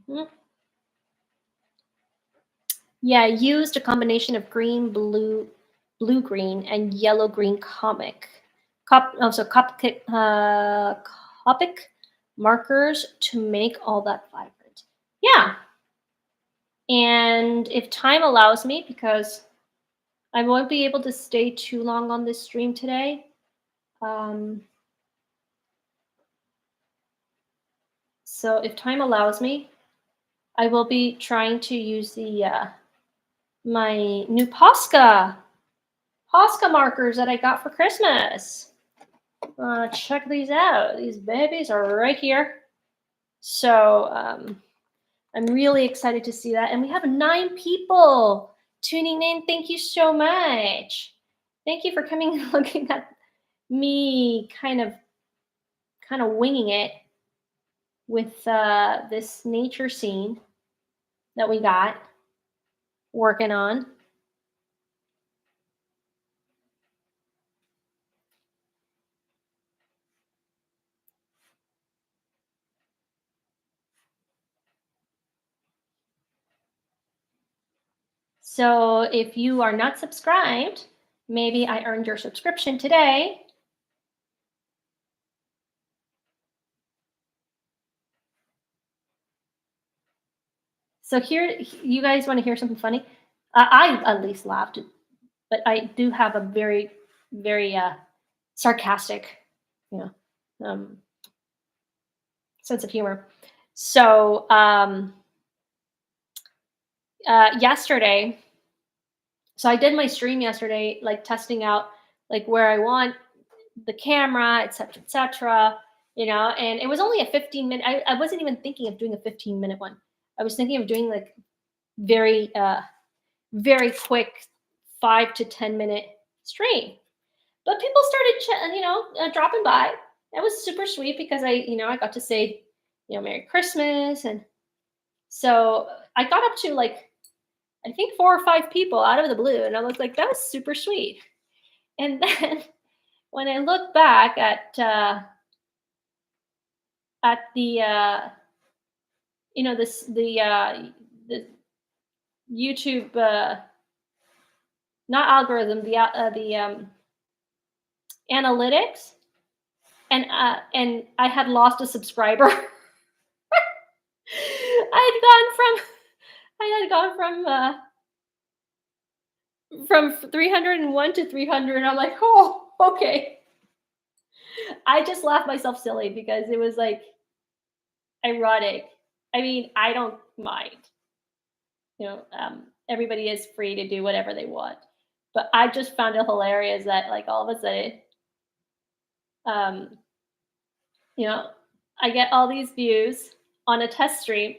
mhm. Yeah, I used a combination of green, blue, green, and yellow, green Copic markers to make all that vibrant. Yeah, and if time allows me, because I won't be able to stay too long on this stream today. Um, so if time allows me, I will be trying to use the my new Posca markers that I got for Christmas. Check these out. These babies are right here. So I'm really excited to see that. And we have 9 people tuning in. Thank you so much. Thank you for coming and looking at me kind of winging it with this nature scene that we got working on. So if you are not subscribed, maybe I earned your subscription today. So here, you guys want to hear something funny? I at least laughed, but I do have a very, very sarcastic, you know, sense of humor. So yesterday, So I did my stream yesterday, like testing out like where I want the camera, et cetera, and it was only a 15-minute. I wasn't even thinking of doing a 15-minute one. I was thinking of doing like very, very quick 5 to 10 minute stream. But people started, dropping by. That was super sweet because I got to say, Merry Christmas. And so I got up to like, I think 4 or 5 people out of the blue. And I was like, that was super sweet. And then when I look back at the, the YouTube, not algorithm, the analytics, and I had lost a subscriber. I had gone from 301 to 300, and I'm like, oh, okay. I just laughed myself silly because it was like ironic. I mean, I don't mind. Everybody is free to do whatever they want, but I just found it hilarious that like all of a sudden, um, I get all these views on a test stream,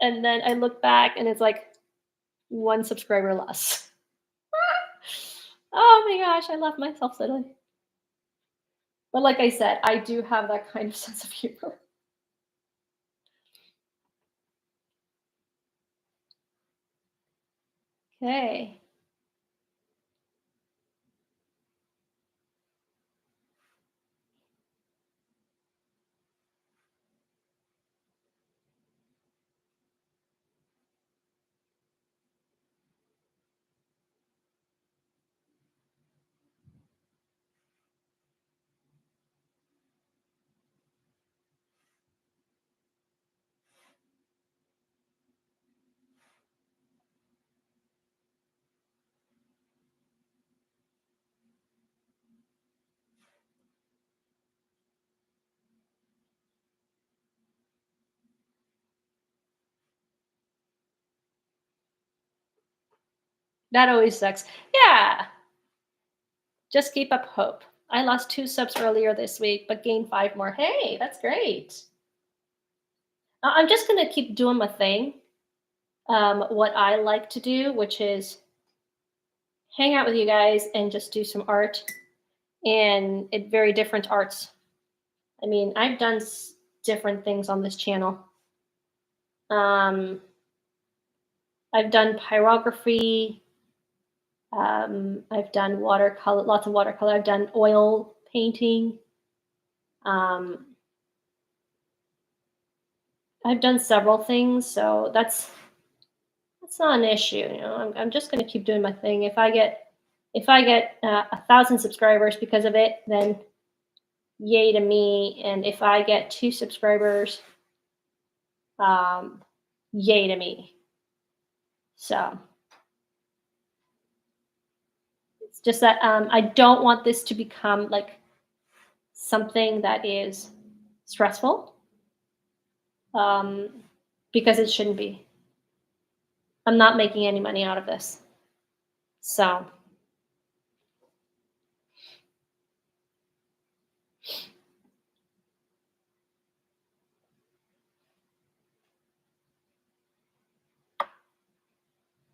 and then I look back and it's like one subscriber less. Oh my gosh, I love myself silly. But like I said, I do have that kind of sense of humor. Okay. That always sucks. Yeah. Just keep up hope. I lost 2 subs earlier this week, but gained 5 more. Hey, that's great. I'm just going to keep doing my thing. What I like to do, which is hang out with you guys and just do some art and very different arts. I mean, I've done different things on this channel. I've done pyrography. I've done watercolor, lots of watercolor. I've done oil painting. I've done several things, so that's not an issue. I'm just going to keep doing my thing. If I get 1,000 subscribers because of it, then yay to me. And if I get 2 subscribers, yay to me. So it's just that I don't want this to become like something that is stressful, because it shouldn't be. I'm not making any money out of this. So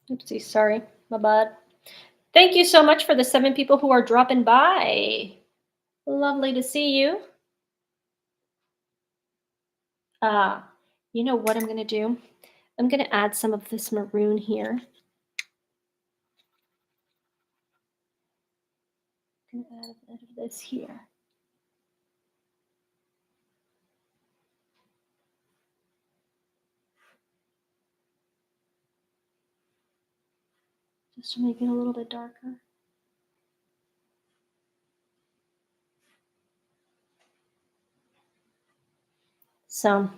oopsie, sorry, my bad. Thank you so much for the 7 people who are dropping by. Lovely to see you. You know what I'm going to do? I'm going to add some of this maroon here. I'm going to add a bit of this here. Just to make it a little bit darker. So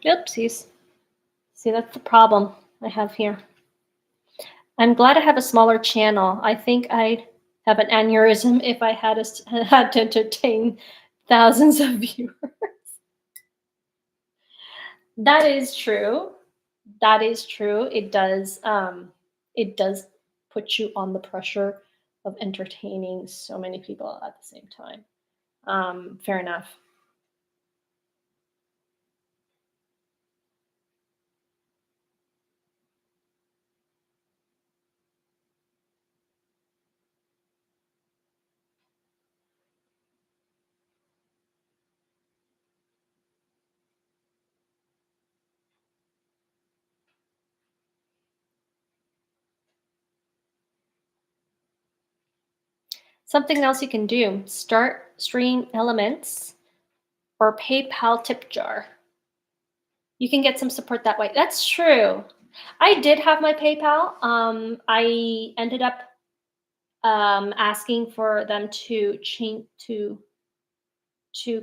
Oopsies. See, that's the problem I have here. I'm glad I have a smaller channel. I think I'd have an aneurysm if I had to entertain thousands of viewers. That is true. That is true. It does put you on the pressure of entertaining so many people at the same time. Fair enough. Something else you can do: start stream elements or PayPal tip jar. You can get some support that way. That's true. I did have my PayPal. I ended up asking for them to change to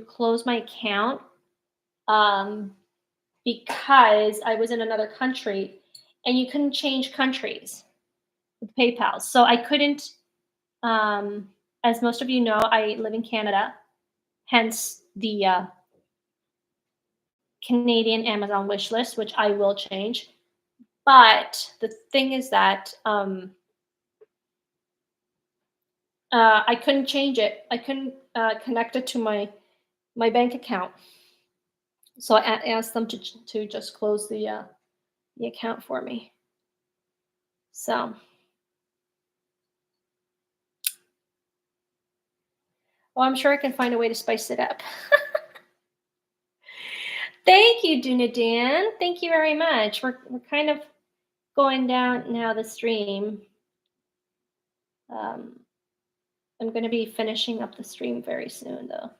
close my account um, because I was in another country, and you couldn't change countries with PayPal. So I couldn't. As most of you know, I live in Canada, hence the Canadian Amazon wish list, which I will change. But the thing is that I couldn't change it. I couldn't connect it to my bank account. So I asked them to just close the account for me. So, well, I'm sure I can find a way to spice it up. Thank you, Dunadan. Thank you very much. We're kind of going down now the stream. Um, I'm going to be finishing up the stream very soon, though,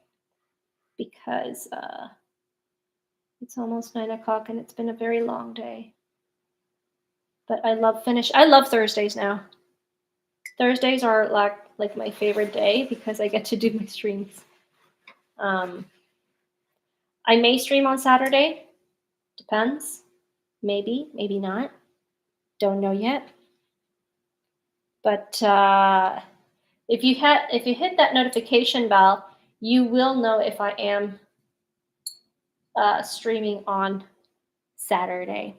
because it's almost 9 o'clock and it's been a very long day. But I love Thursdays now. Thursdays are like my favorite day because I get to do my streams. Um, I may stream on Saturday. Depends. Maybe, maybe not. Don't know yet. But if you hit that notification bell, you will know if I am streaming on Saturday.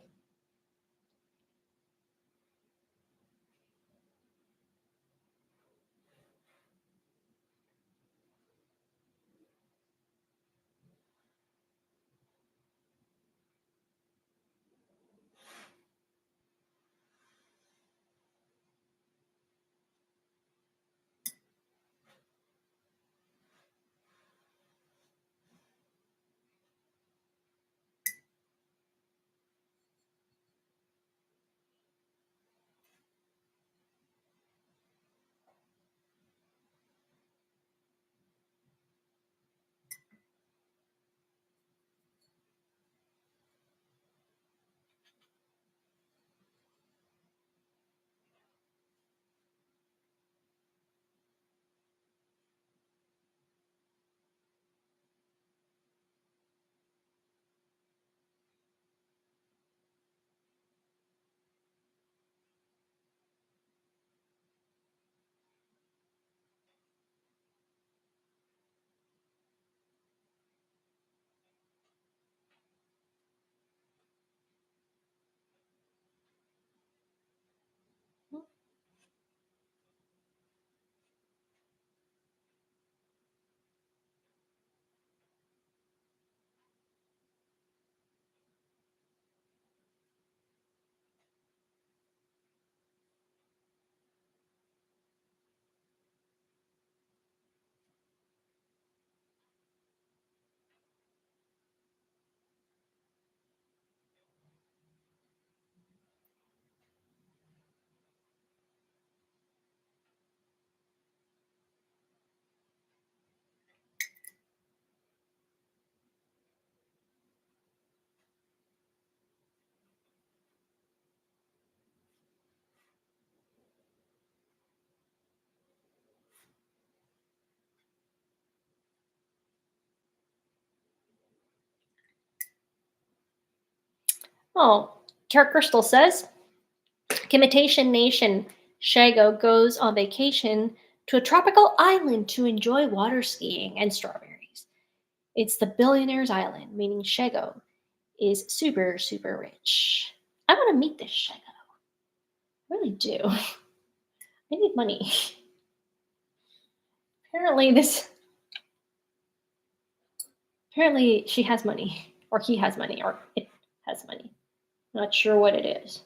Oh, Tara Crystal says, Imitation Nation Shago goes on vacation to a tropical island to enjoy water skiing and strawberries. It's the billionaire's island, meaning Shago is super, super rich. I want to meet this Shago. I really do. I need money. Apparently she has money, or he has money, or it has money. Not sure what it is.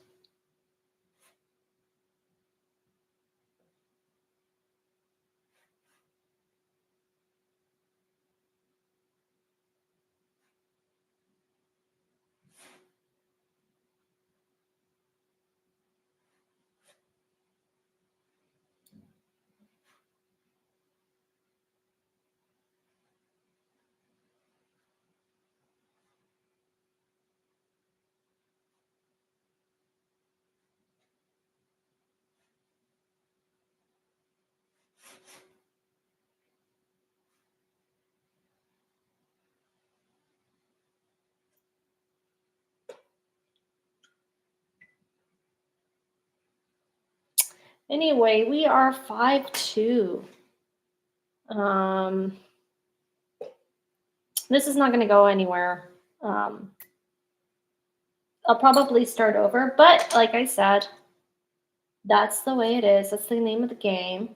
Anyway, we are 5-2. This is not going to go anywhere. I'll probably start over, but like I said, that's the way it is. That's the name of the game.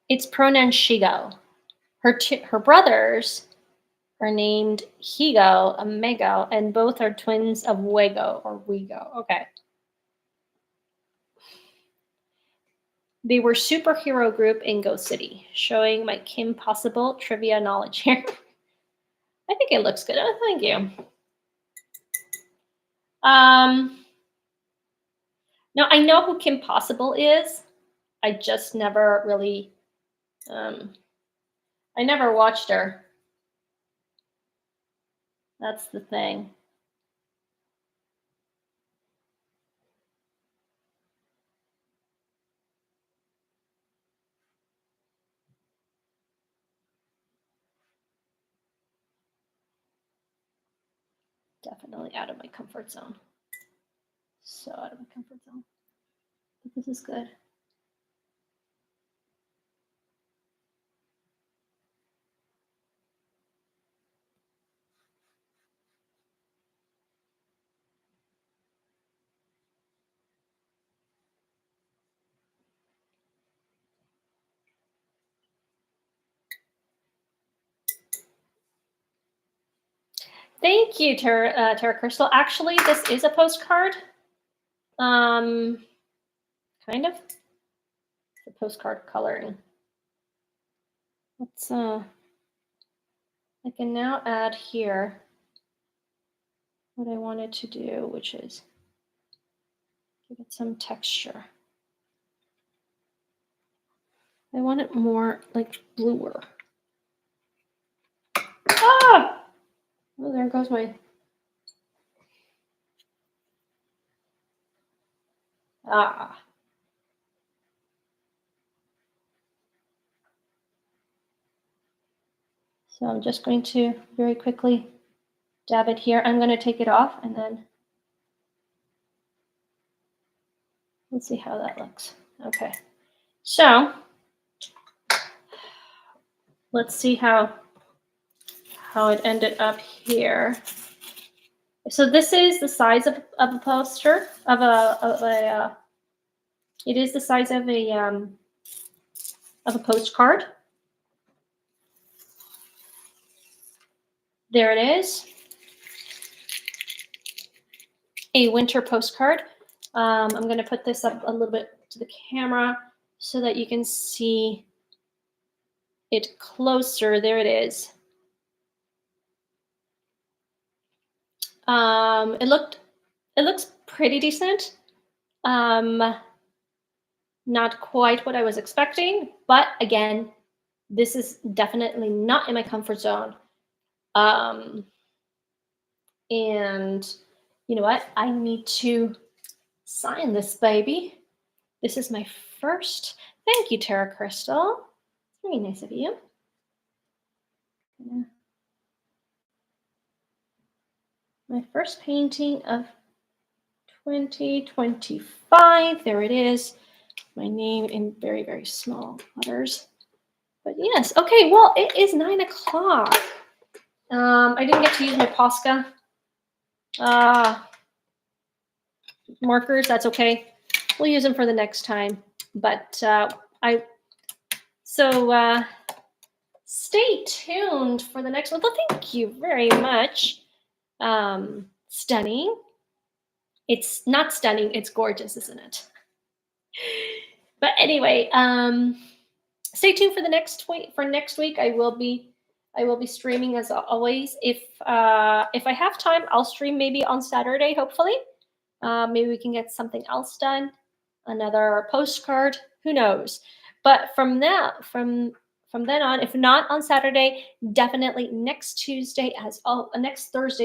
It's pronounced Shigo. Her brothers are named Higo, Amego, and both are twins of Wego or Wego. Okay. They were superhero group in Ghost City, showing my Kim Possible trivia knowledge here. I think it looks good. Oh, thank you. Now I know who Kim Possible is. I just never really, I never watched her. That's the thing. Definitely out of my comfort zone. So out of my comfort zone. But this is good. Thank you, Tara Crystal. Actually, this is a postcard. Kind of. It's a postcard coloring. Let's I can now add here what I wanted to do, which is give it some texture. I want it more like bluer. Ah! Oh, there goes my... Ah. So I'm just going to very quickly dab it here. I'm going to take it off and then let's see how that looks. Okay. So let's see how it ended up here. So this is the size of a poster it is the size of a postcard. There it is, a winter postcard. I'm going to put this up a little bit to the camera so that you can see it closer. There it is. It looks pretty decent. Not quite what I was expecting, but again, this is definitely not in my comfort zone. And you know what? I need to sign this baby. This is my first. Thank you, Tara Crystal. Very nice of you. My first painting of 2025. There it is. My name in very, very small letters. But yes, okay, well, it is 9 o'clock. I didn't get to use my Posca markers. That's okay. We'll use them for the next time. But stay tuned for the next one. Well, thank you very much. Stunning. It's not stunning. It's gorgeous, isn't it? But anyway, stay tuned for the next week. For next week, I will be streaming as always. If I have time, I'll stream maybe on Saturday. Hopefully, maybe we can get something else done. Another postcard. Who knows? But from then on, if not on Saturday, definitely next Thursday.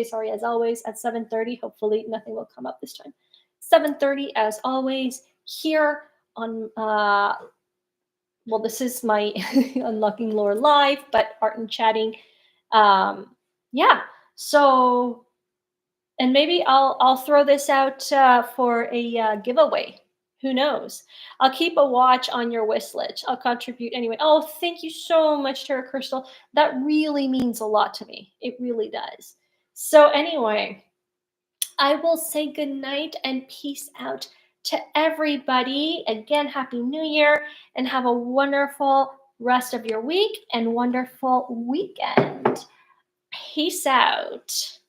Sorry, as always at 7:30. Hopefully, nothing will come up this time. 7:30 as always here on well, this is my Unlocking Lore Live, but Art and Chatting. Yeah. So, and maybe I'll throw this out for a giveaway. Who knows? I'll keep a watch on your wish list. I'll contribute anyway. Oh, thank you so much, Tara Crystal. That really means a lot to me. It really does. So anyway, I will say good night and peace out to everybody. Again, Happy New Year and have a wonderful rest of your week and wonderful weekend. Peace out.